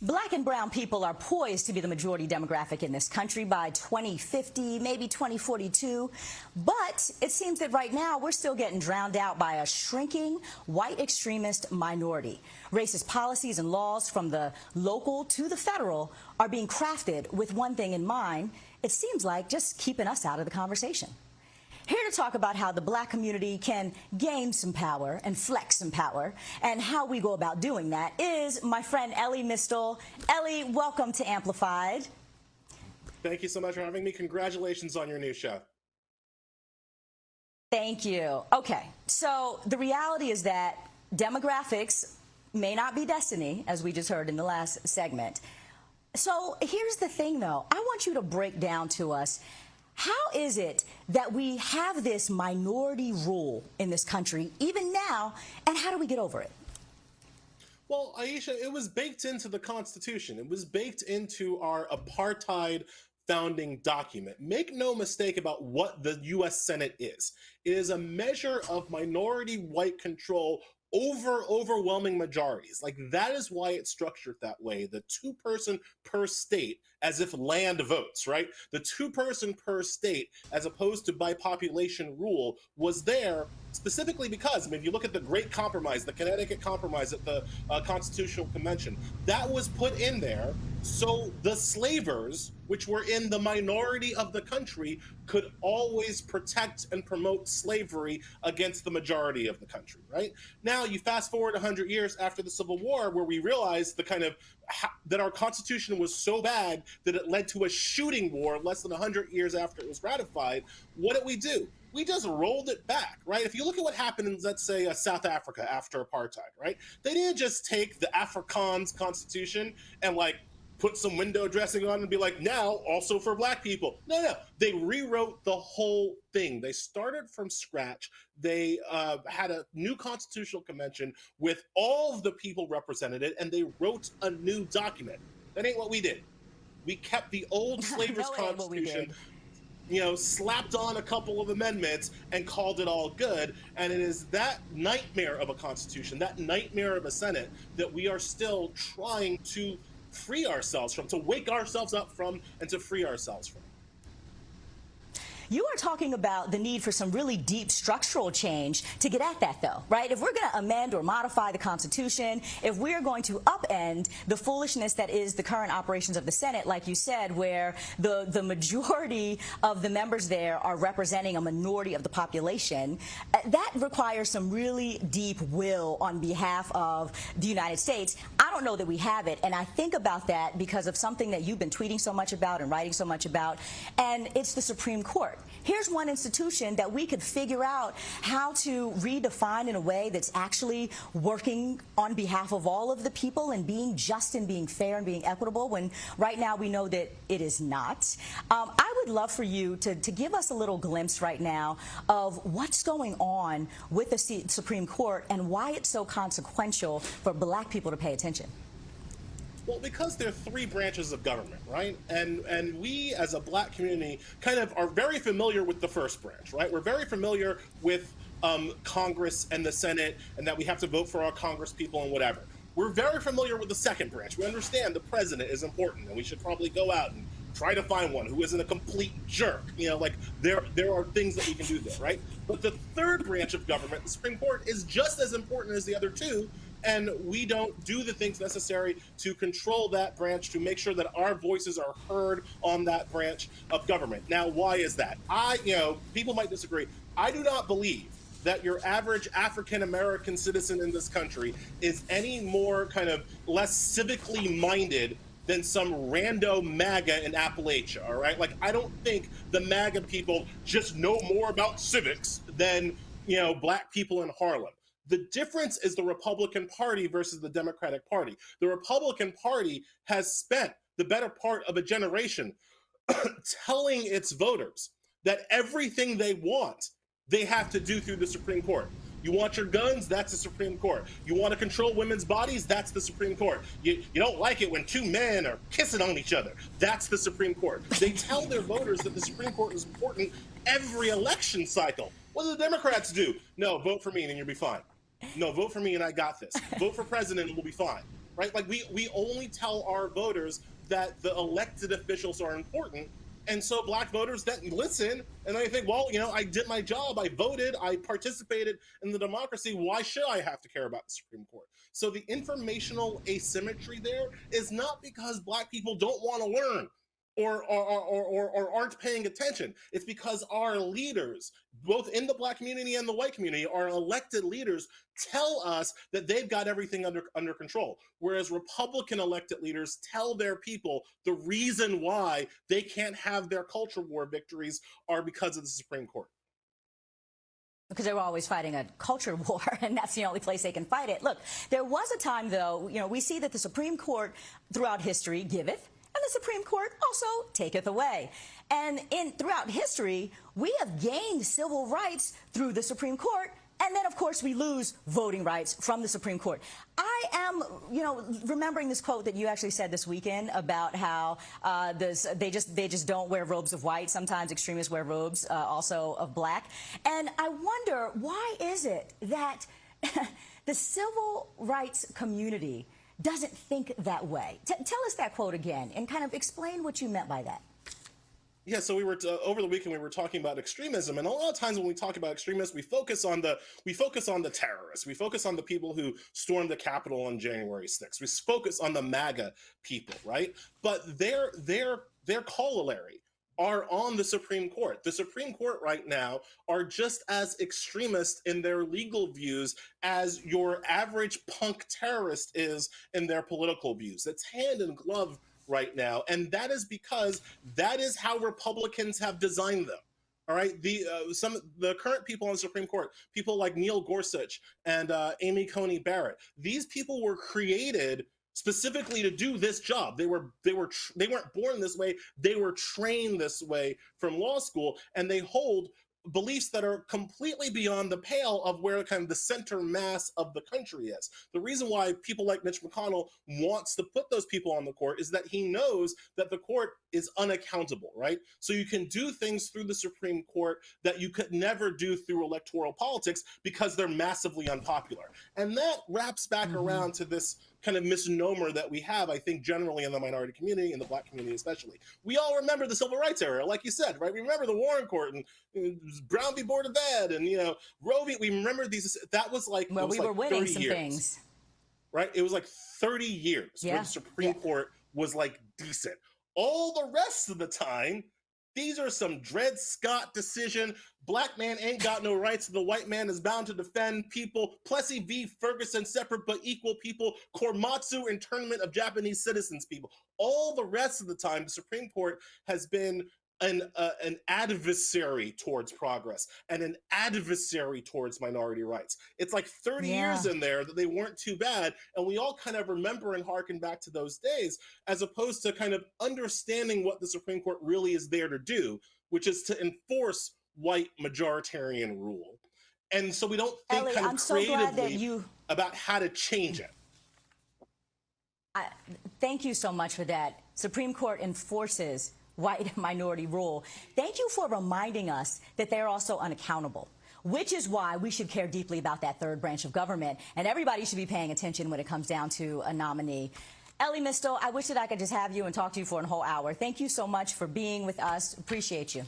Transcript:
Black and brown people are poised to be the majority demographic in this country by 2050, maybe 2042. But it seems that right now we're still getting drowned out by a shrinking white extremist minority. Racist policies and laws from the local to the federal are being crafted with one thing in mind. It seems like just keeping us out of the conversation. Here to talk about how the black community can gain some power and flex some power and how we go about doing that is my friend Elie Mystal. Elie, welcome to Amplified. Thank you so much for having me. Congratulations on your new show. Thank you. Okay, so the reality is that demographics may not be destiny, as we just heard in the last segment. So here's the thing, though. I want you to break down to us, how is it that we have this minority rule in this country, even now, and how do we get over it? Well, Aisha, it was baked into the Constitution. It was baked into our apartheid founding document. Make no mistake about what the U.S. Senate is. It is a measure of minority white control over overwhelming majorities. Like, that is why it's structured that way. The two-person per state, as if land votes, right? The two-person per state, as opposed to by population rule, was there specifically because, I mean, if you look at the Great Compromise, the Connecticut Compromise at the Constitutional Convention, that was put in there so the slavers, which were in the minority of the country, could always protect and promote slavery against the majority of the country, right? Now, you fast forward 100 years after the Civil War, where we realized the kind of that our Constitution was so bad that it led to a shooting war less than 100 years after it was ratified. What did we do? We just rolled it back, right? If you look at what happened in, let's say, South Africa after apartheid, right? They didn't just take the Afrikaans Constitution and, like, put some window dressing on and be like, now also for black people. No. They rewrote the whole thing. They started from scratch. They had a new constitutional convention with all of the people represented it, and they wrote a new document. That ain't what we did. We kept the old slavers' constitution, you know, slapped on a couple of amendments and called it all good. And it is that nightmare of a constitution, that nightmare of a Senate, that we are still trying to free ourselves from, to wake ourselves up from, and to free ourselves from. You are talking about the need for some really deep structural change to get at that, though, right? If we're going to amend or modify the Constitution, if we're going to upend the foolishness that is the current operations of the Senate, like you said, where the majority of the members there are representing a minority of the population, that requires some really deep will on behalf of the United States. I don't know that we have it, and I think about that because of something that you've been tweeting so much about and writing so much about, and it's the Supreme Court. Here's one institution that we could figure out how to redefine in a way that's actually working on behalf of all of the people and being just and being fair and being equitable, when right now we know that it is not. I would love for you to give us a little glimpse right now of what's going on with the Supreme Court and why it's so consequential for black people to pay attention. Well, because there are three branches of government, right? And we, as a black community, kind of are very familiar with the first branch, right? We're very familiar with Congress and the Senate, and that we have to vote for our Congress people and whatever. We're very familiar with the second branch. We understand the president is important, and we should probably go out and try to find one who isn't a complete jerk. You know, like, there are things that we can do there, right? But the third branch of government, the Supreme Court, is just as important as the other two, and we don't do the things necessary to control that branch, to make sure that our voices are heard on that branch of government. Now, why is that? People might disagree. I do not believe that your average African-American citizen in this country is any more kind of less civically minded than some rando MAGA in Appalachia, all right? Like, I don't think the MAGA people just know more about civics than, black people in Harlem. The difference is the Republican Party versus the Democratic Party. The Republican Party has spent the better part of a generation telling its voters that everything they want, they have to do through the Supreme Court. You want your guns? That's the Supreme Court. You want to control women's bodies? That's the Supreme Court. You don't like it when two men are kissing on each other? That's the Supreme Court. They tell their voters that the Supreme Court is important every election cycle. What do the Democrats do? No, vote for me and then you'll be fine. No, vote for me and I got this. Vote for president and we'll be fine. right? Like we only tell our voters that the elected officials are important. And so black voters that listen and they think, well, I did my job. I voted. I participated in the democracy. Why should I have to care about the Supreme Court? So the informational asymmetry there is not because black people don't want to learn or aren't paying attention. It's because our leaders, both in the black community and the white community, our elected leaders tell us that they've got everything under control. Whereas Republican elected leaders tell their people the reason why they can't have their culture war victories are because of the Supreme Court. Because they were always fighting a culture war, and that's the only place they can fight it. Look, there was a time, though, we see that the Supreme Court throughout history giveth, and the Supreme Court also taketh away. And throughout history, we have gained civil rights through the Supreme Court, and then, of course, we lose voting rights from the Supreme Court. I am, remembering this quote that you actually said this weekend about how they just don't wear robes of white. Sometimes extremists wear robes also of black. And I wonder, why is it that the civil rights community doesn't think that way? Tell us that quote again and kind of explain what you meant by that. Yeah, so we were over the weekend we were talking about extremism, and a lot of times when we talk about extremists, we focus on the terrorists, we focus on the people who stormed the Capitol on January 6th, we focus on the MAGA people, right? But their corollary are on the Supreme Court. The Supreme Court right now are just as extremist in their legal views as your average punk terrorist is in their political views. It's hand in glove right now, and that is because that is how Republicans have designed them. All right, the current people on the Supreme Court, people like Neil Gorsuch and Amy Coney Barrett, these people were created specifically to do this job. They weren't born this way. They were trained this way from law school, and they hold beliefs that are completely beyond the pale of where kind of the center mass of the country is. The reason why people like Mitch McConnell wants to put those people on the court is that he knows that the court is unaccountable, right? So you can do things through the Supreme Court that you could never do through electoral politics because they're massively unpopular. And that wraps back around to this kind of misnomer that we have, I think, generally in the minority community, in the black community especially. We all remember the civil rights era, like you said, right? We remember the Warren Court and Brown v. Board of Ed and, Roe v. We remember these. That was like, well, we were like winning 30 some years, things. right? It was like 30 years where the Supreme Court was like decent. All the rest of the time, these are some Dred Scott decision. Black man ain't got no rights. The white man is bound to defend people. Plessy v. Ferguson, separate but equal people. Korematsu, internment of Japanese citizens people. All the rest of the time, the Supreme Court has been an adversary towards progress and an adversary towards minority rights. It's like 30 years in there that they weren't too bad, and we all kind of remember and harken back to those days, as opposed to kind of understanding what the Supreme Court really is there to do, which is to enforce white majoritarian rule. And so we don't think Elie, kind of I'm so creatively glad that you about how to change it. Thank you so much for that. Supreme Court enforces white minority rule. Thank you for reminding us that they're also unaccountable, which is why we should care deeply about that third branch of government, and everybody should be paying attention when it comes down to a nominee. Elie Mystal, I wish that I could just have you and talk to you for a whole hour. Thank you so much for being with us. Appreciate you.